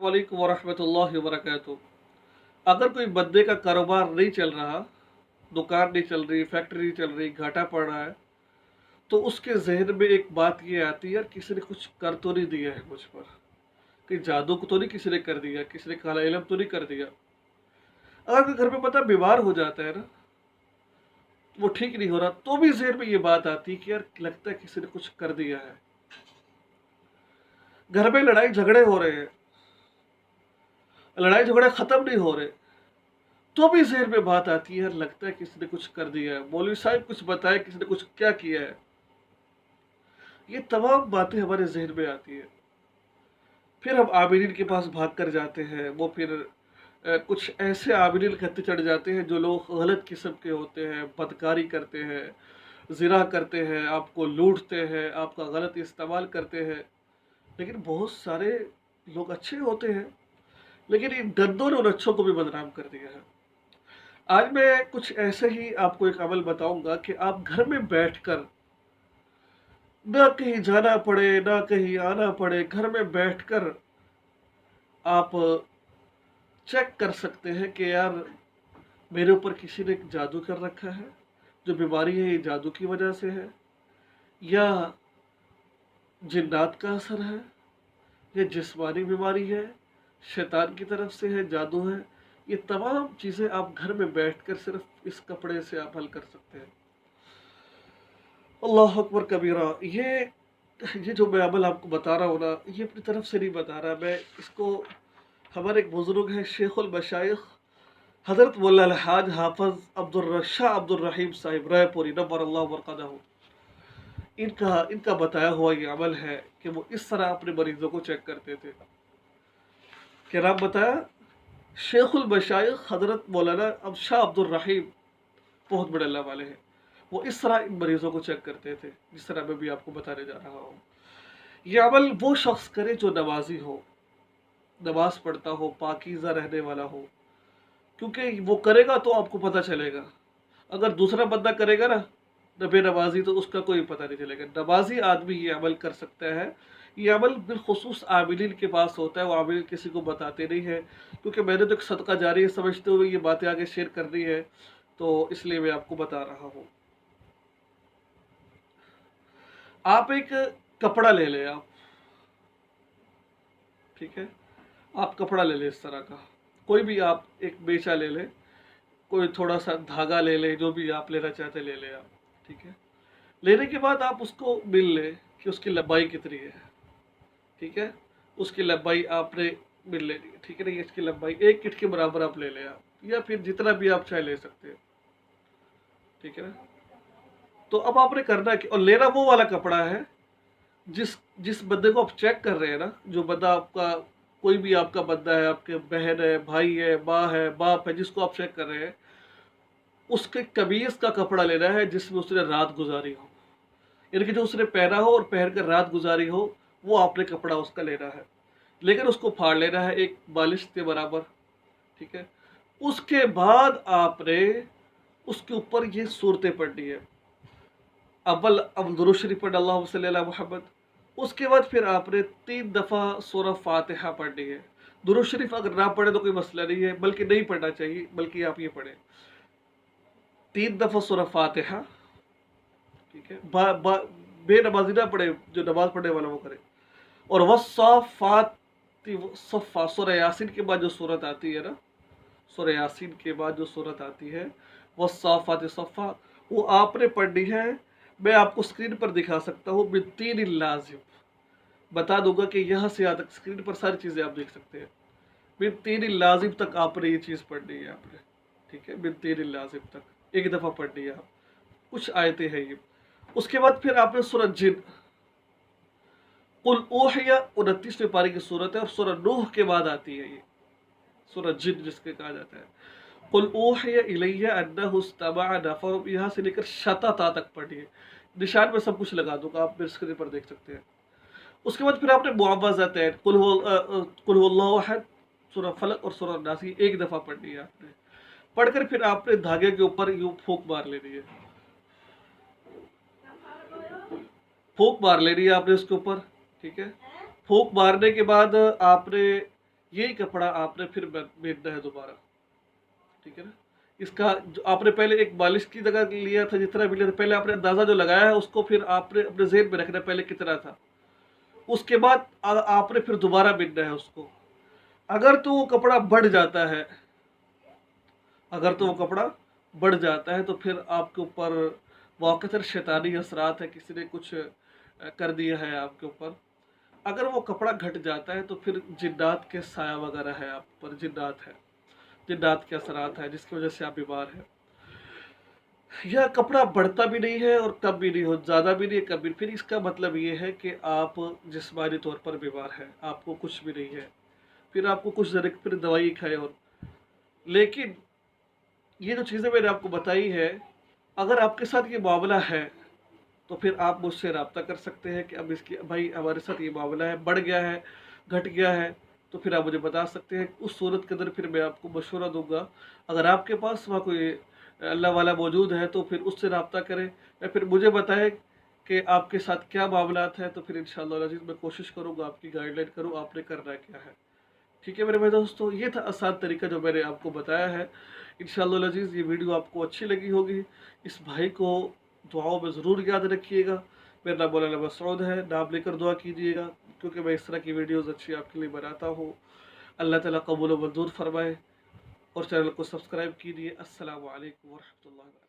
वालेकुम वरहमतुल्लाहि वबरकातुहू। अगर कोई बंदे का कारोबार नहीं चल रहा, दुकान नहीं चल रही, फैक्ट्री नहीं चल रही, घाटा पड़ रहा है, तो उसके जहन में एक बात ये आती है, यार किसी ने कुछ कर तो नहीं दिया है मुझ पर, कि जादू को तो नहीं किसी ने कर दिया, किसी ने काला इलम तो नहीं कर दिया। अगर कोई घर में पता बीमार हो जाता है ना, वो ठीक नहीं हो रहा, तो भी जहन में ये बात आती है कि यार लगता है किसी ने कुछ कर दिया है। घर में लड़ाई झगड़े हो रहे हैं, लड़ाई झगड़े खत्म नहीं हो रहे, तो भी जहन में बात आती है, यार लगता है किसी ने कुछ कर दिया है, मौलवी साहब कुछ बताए किसी ने कुछ क्या किया है। ये तमाम बातें हमारे जहन में आती है। फिर हम आमिरीन के पास भाग कर जाते हैं। वो फिर कुछ ऐसे आमिरीन खत्ते चढ़ जाते हैं जो लोग गलत किस्म के होते हैं, बदकारी करते हैं, ज़िना करते हैं, आपको लूटते हैं, आपका गलत इस्तेमाल करते हैं। लेकिन बहुत सारे लोग अच्छे होते हैं, लेकिन इन गंदों ने उन अच्छों को भी बदनाम कर दिया है। आज मैं कुछ ऐसे ही आपको एक अमल बताऊंगा कि आप घर में बैठकर, ना कहीं जाना पड़े ना कहीं आना पड़े, घर में बैठकर आप चेक कर सकते हैं कि यार मेरे ऊपर किसी ने जादू कर रखा है, जो बीमारी है ये जादू की वजह से है, या जिन्नात का असर है, या जिस्मानी बीमारी है, शैतान की तरफ से है, जादू है। ये तमाम चीज़ें आप घर में बैठकर सिर्फ इस कपड़े से आप हल कर सकते हैं। अल्लाह अकबर कबीरा। ये जो मैं अमल आपको बता रहा हूँ ना, ये अपनी तरफ से नहीं बता रहा मैं इसको। हमारे एक बुजुर्ग है शेखुल मशाइख हज़रत मौलाना अलहाज हाफिज़ अब्दुल रहीम साहिब रायपुरी नव्वर अल्लाह बरकतहू, इनका इनका बताया हुआ ये अमल है कि वो इस तरह अपने मरीजों को चेक करते थे। क्या नाम बताया? शेखुल मशाइख हज़रत मौलाना अब शाह अब्दुल रहीम, बहुत बड़े अल्लाह वाले हैं। वो इस तरह इन मरीजों को चेक करते थे जिस तरह मैं भी आपको बताने जा रहा हूँ। ये अमल वो शख्स करे जो नमाजी हो, नमाज पढ़ता हो, पाकीज़ा रहने वाला हो, क्योंकि वो करेगा तो आपको पता चलेगा। अगर दूसरा बंदा करेगा ना, बेनमाजी, तो उसका कोई पता नहीं चलेगा। नमाजी आदमी ये अमल कर सकता है। ये अमल बिलखुसूस आमिलीन के पास होता है, वो आमिलीन किसी को बताते नहीं है, क्योंकि मैंने तो एक सदका जारी समझते हुए ये बातें आगे शेयर करनी है, तो इसलिए मैं आपको बता रहा हूँ। आप एक कपड़ा ले लें आप, ठीक है? आप कपड़ा ले लें इस तरह का, कोई भी आप एक बेचा ले लें, कोई थोड़ा सा धागा ले लें, जो भी आप लेना चाहते ले लें आप, ठीक है? लेने के बाद आप उसको मिल लें कि उसकी लंबाई कितनी है, ठीक है? उसकी लंबाई आपने मिल लेनी है, ठीक है ना? ये इसकी लंबाई 1 ईंट के बराबर आप ले लें आप, या फिर जितना भी आप चाहे ले सकते हैं, ठीक है ना? तो अब आपने करना कि, और लेना वो वाला कपड़ा है जिस जिस बंदे को आप चेक कर रहे हैं ना, जो बंदा आपका, कोई भी आपका बंदा है, आपके बहन है, भाई है, माँ है, बाप है, जिसको आप चेक कर रहे हैं, उसके कमीज का कपड़ा लेना है जिसमें उसने रात गुजारी हो, यानी कि जो उसने पहना हो और पहन कर रात गुजारी हो, वो आपने कपड़ा उसका लेना है। लेकिन उसको फाड़ लेना है एक बालिश के बराबर, ठीक है? उसके बाद आपने उसके ऊपर ये सूरतें पढ़नी है। अव्वल अब दुरूद शरीफ पढ़, अल्लाहुम्मा सल्ली अला मुहम्मद। उसके बाद फिर आपने 3 दफ़ा सूरह फातिहा पढ़नी है। दुरूद शरीफ अगर ना पढ़े तो कोई मसला नहीं है, बल्कि नहीं पढ़ना चाहिए, बल्कि आप ये पढ़ें 3 दफ़ा सूरह फातिहा, ठीक है? बेनमाजी ना पढ़े, जो नमाज पढ़ने वाला वो करे। और वस्साफ़ात सफ़ा, सूरह यासीन के बाद जो सूरत आती है ना, सूरह यासीन के बाद जो सूरत आती है वस्साफ़ात सफ़ा, वो आपने पढ़नी है। मैं आपको स्क्रीन पर दिखा सकता हूँ बित्तीन लाजिम, बता दूंगा कि यहाँ से यहाँ तक स्क्रीन पर सारी चीज़ें आप देख सकते हैं। बित्तीन लाजिम तक आपने ये चीज़ पढ़नी है आपने, ठीक है? बित्तीन लाजिम तक 1 दफ़ा पढ़नी है आप, कुछ आयतें हैं ये। उसके बाद फिर आपने सूरह जिन, कुल ओहिया 29वें पारे की सूरत है, और सूरह नूह के बाद आती है ये सूरह जिन, जिसके कहा जाता है। कुल ओहिया इलैया अन्नहु इस्तमअ नफ़र, यहाँ से लेकर शतता तक पढ़िए। निशान में सब कुछ लगा दूंगा, आप मेरे स्क्रीन पर देख सकते हैं। उसके बाद फिर आपने मुअव्वज़तैन, कुल हुवल्लाहु अहद, सूरह फलक और सूरह नास, 1 दफ़ा पढ़नी है आपने। पढ़कर फिर आपने धागे के ऊपर यूं फूंक मार लेनी है, फूंक मार लेनी है आपने उसके ऊपर, ठीक है? फूंक मारने के बाद आपने यही कपड़ा आपने फिर बेचना है दोबारा, ठीक है ना। इसका जो आपने पहले एक बालिश की जगह लिया था, जितना भी लिया था, पहले आपने अंदाज़ा जो लगाया है उसको फिर आपने अपने ज़हन में रखना है पहले कितना था। उसके बाद आपने फिर दोबारा बिनना है उसको। अगर तो वो कपड़ा बढ़ जाता है, अगर तो वो कपड़ा बढ़ जाता है तो फिर आपके ऊपर वाक़तन शैतानी असरात है, किसी ने कुछ कर दिया है आपके ऊपर। अगर वो कपड़ा घट जाता है तो फिर जिन्नात के साया वगैरह है आप पर, जिन्नात है, जिन्नात के असरात है जिसकी वजह से आप बीमार हैं। यह कपड़ा बढ़ता भी नहीं है और कम भी नहीं हो, ज़्यादा भी नहीं है, कम भी नहीं। फिर इसका मतलब ये है कि आप जिस्मानी तौर पर बीमार हैं, आपको कुछ भी नहीं है। फिर आपको कुछ देर फिर दवाई खाए। और लेकिन ये जो चीज़ें मैंने आपको बताई है, अगर आपके साथ ये मामला है तो फिर आप मुझसे रब्ता कर सकते हैं कि अब इसकी भाई हमारे साथ ये मामला है, बढ़ गया है, घट गया है, तो फिर आप मुझे बता सकते हैं। उस सूरत के अंदर फिर मैं आपको मशवरा दूंगा। अगर आपके पास वहाँ कोई अल्लाह वाला मौजूद है तो फिर उससे रब्ता करें, या फिर मुझे बताएं कि आपके साथ क्या मामलात है, तो फिर इंशाअल्लाह अज़ीज़ मैं कोशिश करूँगा आपकी गाइडलाइन करूँ आपने करना क्या है। ठीक है मेरे भाई दोस्तों, ये था आसान तरीका जो मैंने आपको बताया है। इंशाअल्लाह अज़ीज़ ये वीडियो आपको अच्छी लगी होगी। इस भाई को दुआओं में ज़रूर याद रखिएगा। मेरा नाम मौलाना मसऊद है, नाम लेकर दुआ कीजिएगा, क्योंकि मैं इस तरह की वीडियोज़ अच्छी आपके लिए बनाता हूँ। अल्लाह ताला कबूल व मंजूर फरमाए, और चैनल को सब्सक्राइब कीजिए। अस्सलामु अलैकुम व रहमतुल्लाहि व बरकातहू।